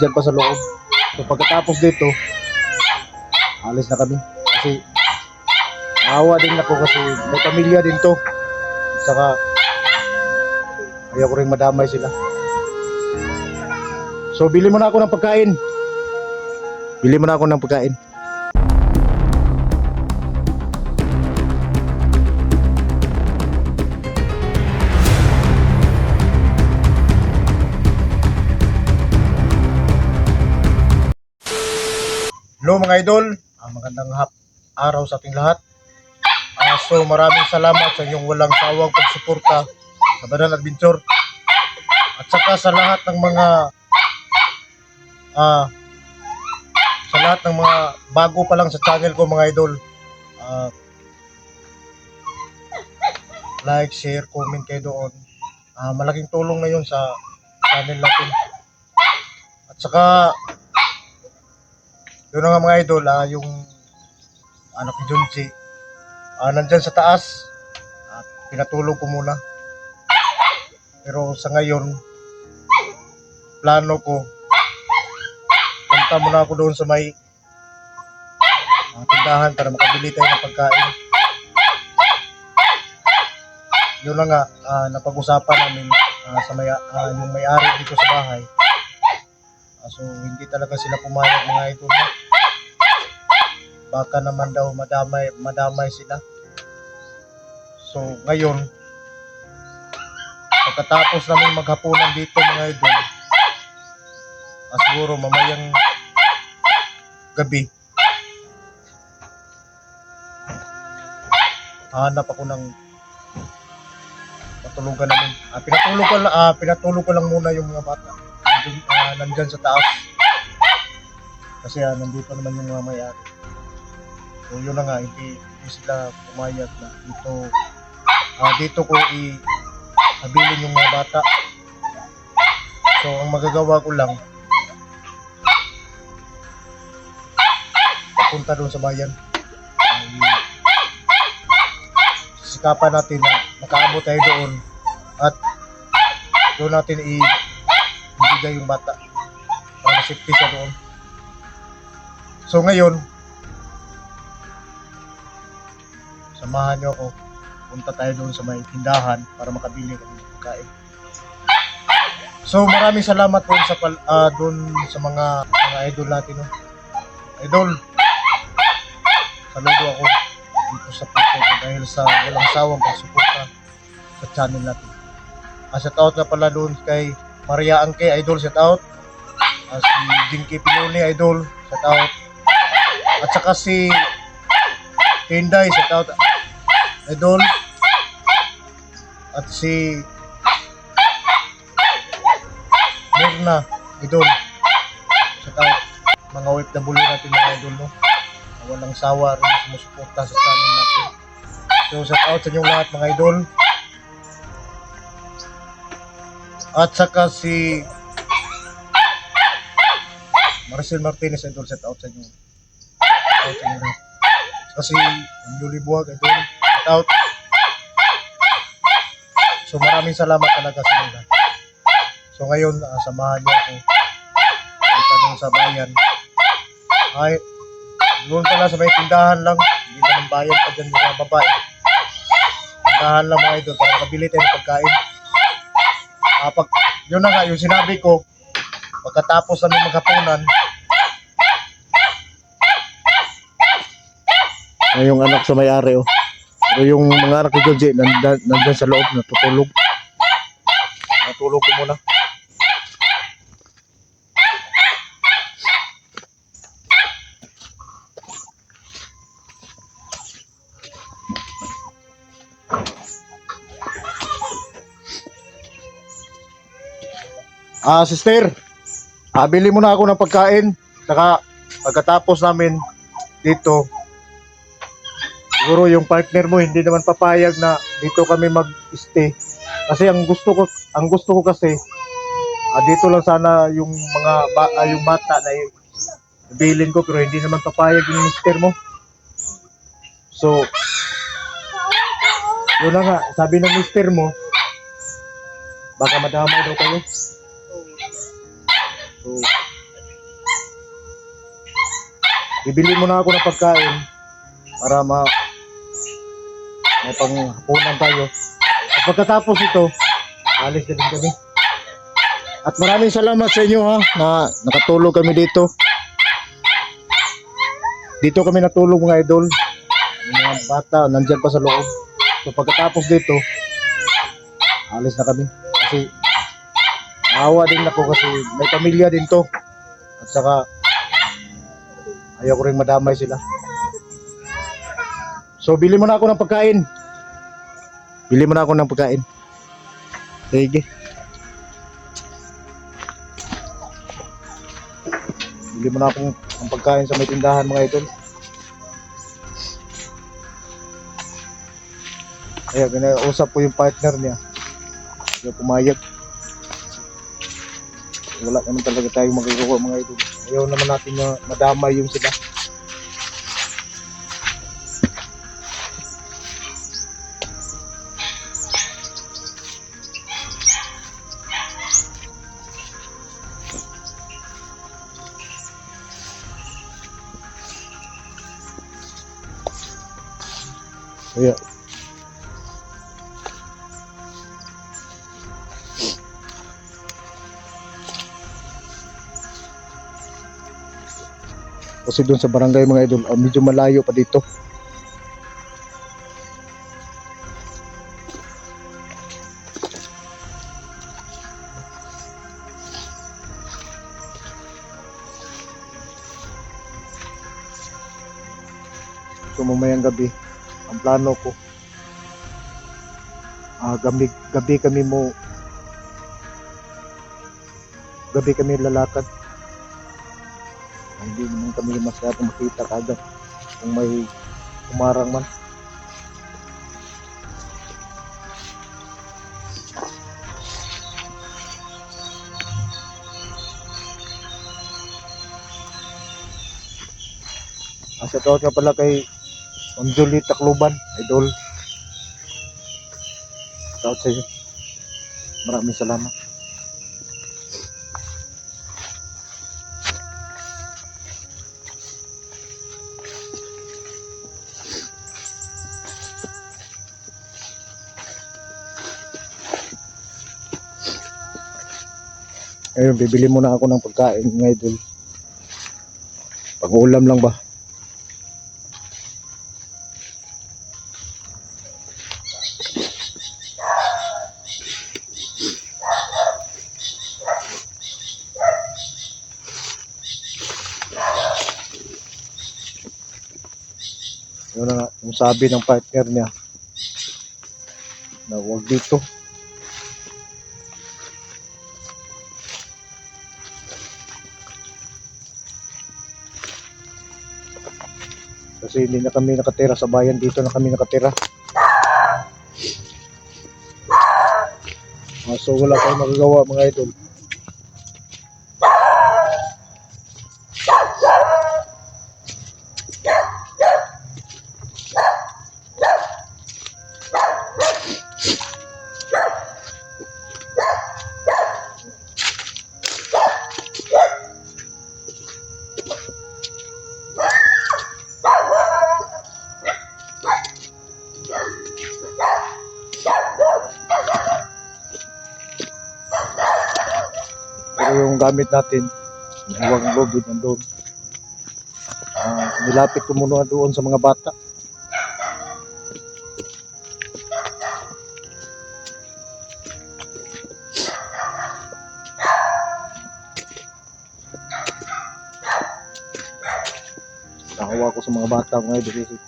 dyan pa sa loob. So pagkatapos dito, alis na kami. Kasi awa din ako kasi may pamilya din to. Saka ayaw ko rin madamay sila. So bili mo na ako ng pagkain. Bili mo na ako ng pagkain. Hello mga idol, magandang araw sa ating lahat. So maraming salamat sa inyong walang sawang pagsuporta sa Banan Adventure. At saka sa lahat ng mga bago pa lang sa channel ko mga idol. Like, share, comment kayo doon. Malaking tulong na yun sa channel natin. At saka yun nga mga idol, yung anak ni Junji, nandyan sa taas, pinatulog ko muna. Pero sa ngayon, plano ko, punta muna ako doon sa may tindahan para makabili tayo ng pagkain. Yun na nga, napag-usapan namin sa yung may-ari dito sa bahay. So hindi talaga sila pumayag mga idol. Baka naman daw madamay sila. So ngayon, pagkatapos namin maghapunan dito mga idol, siguro mamayang gabi, hanap ako ng matulugan namin. Pinatulog ko lang muna yung mga bata nandyan sa taas kasi nandito naman yung mga may-ari. So yun na nga, hindi sila pumayag na dito ko habilin yung mga bata. So ang magagawa ko lang, papunta doon sa bayan, sikapan natin na makaabot tayo doon at doon natin ibigay yung bata para safety siya doon. So ngayon, samahan nyo ako, punta tayo doon sa may tindahan para makabili kami ng pagkain. So maraming salamat doon sa mga idol natin, no? Idol, saludo ako dito sa puso ko dahil sa walang sawang pagsuporta sa channel natin. Shout out na pala doon kay Maria Angke, idol, shout out. Si Jinky Pinuli, idol, shout out. At saka si Tinday, shout out, idol. At si Mirna, idol, shout out. Mga OFW natin mga idol, no? Walang sawa rin sumusuporta sa channel natin. So shout out sa inyong lahat mga idol. At saka si Maricel Martinez, idol, shout out sa inyo. Kasi Julie Buwag, idol, shout out. So maraming salamat talaga sa nila. So ngayon, samahan niyo ako dito doon sa bayan. Ay, doon pala sa may tindahan lang, hindi naman bayan pa dyan mga babae. Tindahan lang mga idol para makabili tayo ng pagkain. Yun na nga, yung sinabi ko, pagkatapos namin maghapunan, yung anak sa may-ari, pero yung mga anak ni Joji nandyan sa loob, natutulog. Natulog ko muna. Sister, bili mo na ako ng pagkain. Saka pagkatapos namin dito, siguro yung partner mo hindi naman papayag na dito kami mag-stay. Kasi ang gusto ko kasi dito lang sana yung yung bata na ibilin ko, pero hindi naman papayag yung mister mo. So yun na nga, sabi ng mister mo, baka madamay daw kayo. So, bibili muna ako ng pagkain para may panghapunan tayo. At pagkatapos ito, alis na din kami. At maraming salamat sa inyo ha, na nakatulog kami dito. Dito kami natulog mga idol. Yung mga bata, nandyan pa sa loob. So pagkatapos dito, alis na kami. Kasi awa din ako kasi may pamilya din to. At saka ayaw ko rin madamay sila. So bili mo na ako ng pagkain. Bili mo na ako ng pagkain. Sige. Bili mo na ako ng pagkain sa may tindahan mga idol. Kaya ginausap ko yung partner niya. Kaya pumayag. Wala naman talaga tayong magagawa mga idol. Ayaw naman natin na madamay yung sila. Kaya kasi doon sa barangay mga idol, medyo malayo pa dito. So mamayang gabi, ang plano ko, gabi kami lalakad. Hindi naman kami masyadong makita kagad kung may umarang man. Sa tawad nga pala kay Julie Tacloban, idol. Tawad sa iyo. Maraming salamat. Ayun, bibili muna ako ng pagkain ng idol. Pag-ulam lang ba? Yun na nga, yung sabi ng partner niya na huwag dito. Kasi hindi na kami nakatira sa bayan, dito na kami nakatira. So wala tayong magagawa mga idol. Pero yung gamit natin, huwag lobby nandun. Nilapit ko muna doon sa mga bata. Nakawa ko sa mga bata mga idol.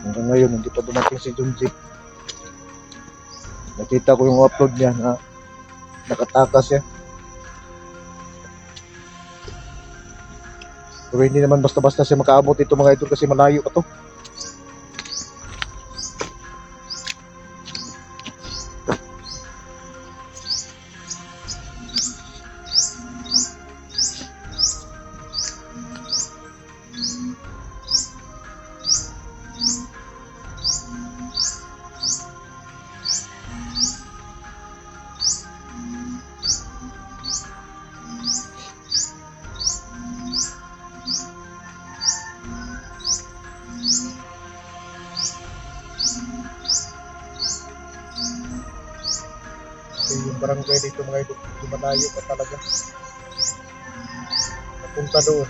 Hanggang ngayon hindi pa dumating si Junji. Nakita ko yung upload niya na nakatakas siya. Pero hindi naman basta-basta siya makaabot ito mga idol kasi malayo pa to. barangay dito mga idol. Lumalayo pa talaga. Napunta doon.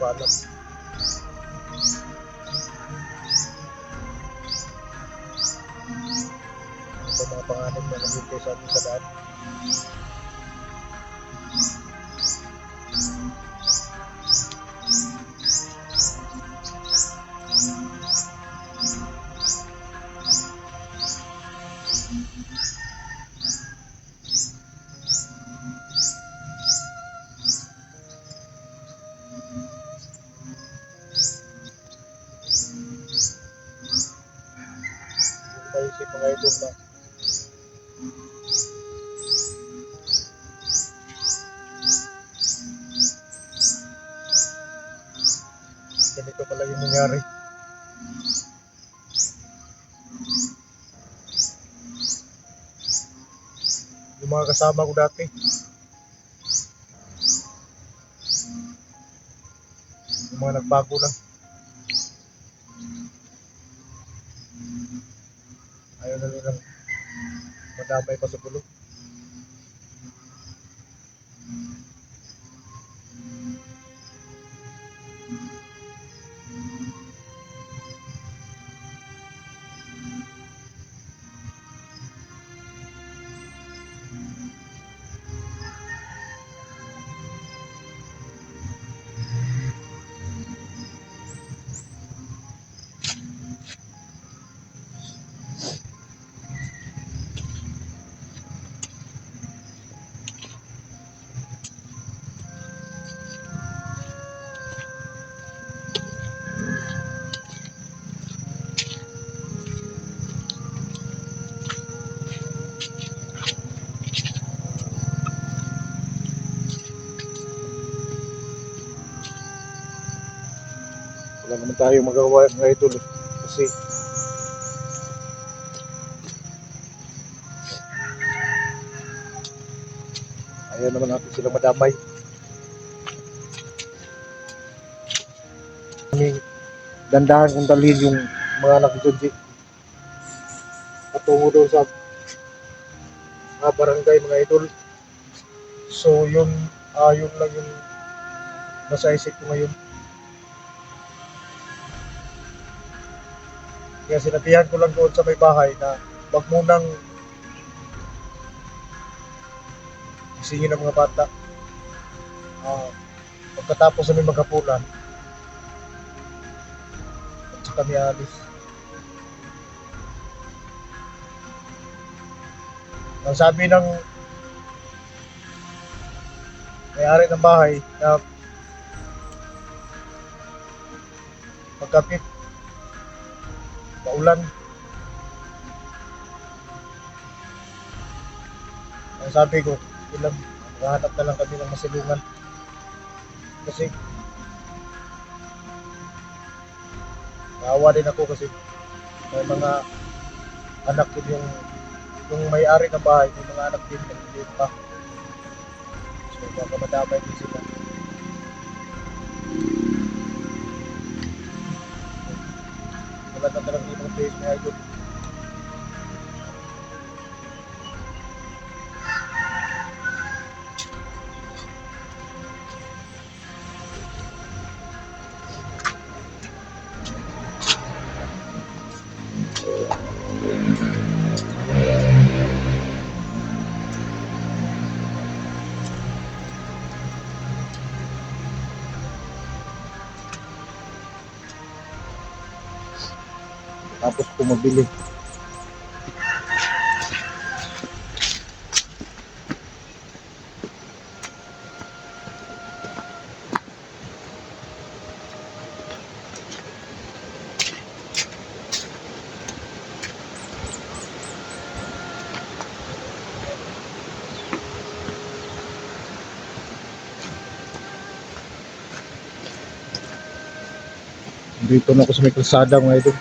Balap. Ito mga panganib na nandito sa atin sa daan. Maisip mga idol na ganito pala yung nangyari. Yung mga kasama ko dati, yung mga nagbago lang, ayaw na nilang madamay pa sa bulog. Wala naman tayo magawa ng idol kasi ayaw naman natin sila madamay. Kami dandahan kung dalhin yung mga anak ni Junji patungo doon sa mga barangay mga idol. So yun lang yung nasa isip ko ngayon. Kaya sinabihan ko lang doon sa may bahay na wag munang isingin ng mga bata. Pagkatapos namin maghapunan at saka kami alis. Ang sabi ng may-ari ng bahay na pagkapit paulan, ang sabi ko ilang maghahanap na lang kami ng masilungan kasi naawa din ako kasi may mga anak din yung may-ari ng bahay, may mga anak din nagtitip pa, so baka madamay din sila. Wala na talagang ibang place na idol. Tapos pumabili. Dito na ako sa may kalsada mga idol.